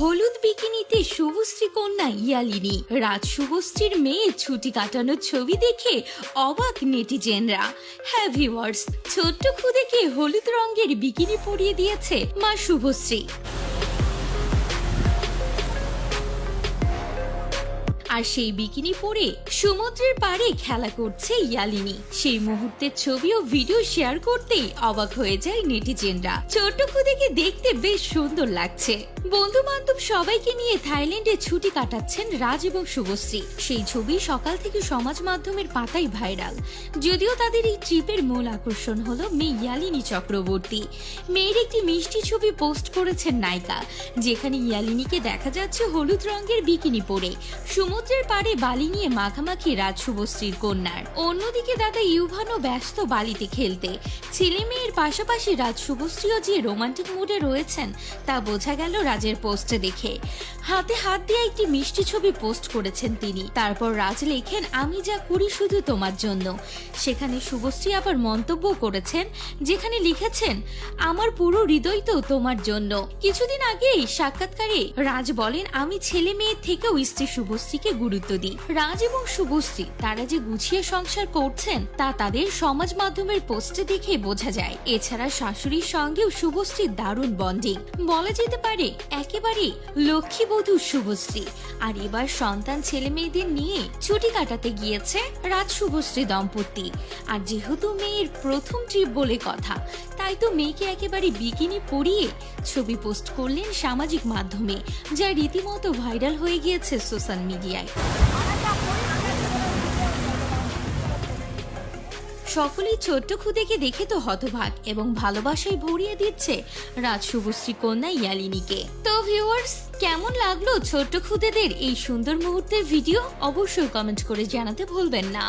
হলুদ বিকিনিতে শুভশ্রী কন্যা ইয়ালিনী রাজ শুভশ্রীর মেয়ে ছুটি কাটানোর ছবি দেখে অবাক নেটিজেনরা। হ্যাঁ ভিউয়ার্স, ছোট্ট খুদেকে হলুদ রঙের বিকিনি পরিয়ে দিয়েছে মা শুভশ্রী। আর সেই বিকিনি পরে সমুদ্রের পাড়ে খেলা করছে ইয়ালিনী। সেই মুহূর্তের ছবি ও ভিডিও শেয়ার করতেই অবাক হয়ে যায় নেটিজেনরা। ছোট্ট খুদেকে দেখতে বেশ সুন্দর লাগছে। বন্ধু বান্ধব সবাইকে নিয়ে থাইল্যান্ডে ছুটি কাটাচ্ছেন রাজ এবং শুভশ্রী। সেই ছবি সকাল থেকে সমাজ মাধ্যমের পাতায় ভাইরাল। যদিও তাদের এই ট্রিপের মূল আকর্ষণ হলো মেয়ে ইয়ালিনী চক্রবর্তী। মেয়ের একটি মিষ্টি ছবি পোস্ট করেছেন নায়িকা, যেখানে ইয়ালিনীকে দেখা যাচ্ছে হলুদ রঙের বিকিনি পরে সমুদ্রের পাড়ে বালি নিয়ে মাখামাখি রাজ শুভশ্রীর কন্যার। অন্যদিকে দাদা ইউভানও ব্যস্ত বালিতে খেলতে। ছেলে মেয়ের পাশাপাশি রাজ শুভশ্রীও যে রোমান্টিক মুডে রয়েছেন তা বোঝা গেল রাজের পোস্টে দেখে। হাতে হাত দিয়ে একটি মিষ্টি ছবি পোস্ট করেছেন তিনি। তারপর রাজ লেখেন, আমি যা করি শুধু তোমার জন্য। সেখানে শুভশ্রী আবার মন্তব্য করেছেন, যেখানে লিখেছেন, আমার পুরো হৃদয় তো তোমার জন্য। কিছুদিন আগেই সাক্ষাৎকারে রাজ বলেন, আমি ছেলে মেয়ের থেকেও স্ত্রী শুভশ্রীকে গুরুত্ব দিই। রাজ এবং শুভশ্রী তারা যে গুছিয়ে সংসার করছেন তা তাদের সমাজ মাধ্যমের পোস্টে দেখে বোঝা যায়। এছাড়া শাশুড়ির সঙ্গেও শুভশ্রীর দারুণ বন্ডিং, বলা যেতে পারে একেবারে লক্ষ্মীবধূ শুভশ্রী। আর এবার সন্তান ছেলে মেয়েদের নিয়ে ছুটি কাটাতে গিয়েছে রাজ শুভশ্রী দম্পতি। আর যেহেতু মেয়ের প্রথম ট্রিপ বলে কথা, তাই তো মেয়েকে একেবারে বিকিনি পরিয়ে ছবি পোস্ট করলেন সামাজিক মাধ্যমে, যা রীতিমতো ভাইরাল হয়ে গিয়েছে সোশ্যাল মিডিয়ায়। সকলেই ছোট্ট খুদেকে দেখে তো হতবাক এবং ভালোবাসায় ভরিয়ে দিচ্ছে রাজ শুভশ্রী কন্যা ইয়ালিনীকে। তো ভিউয়ার্স, কেমন লাগলো ছোট্ট খুদেদের এই সুন্দর মুহূর্তের ভিডিও? অবশ্যই কমেন্ট করে জানাতে ভুলবেন না।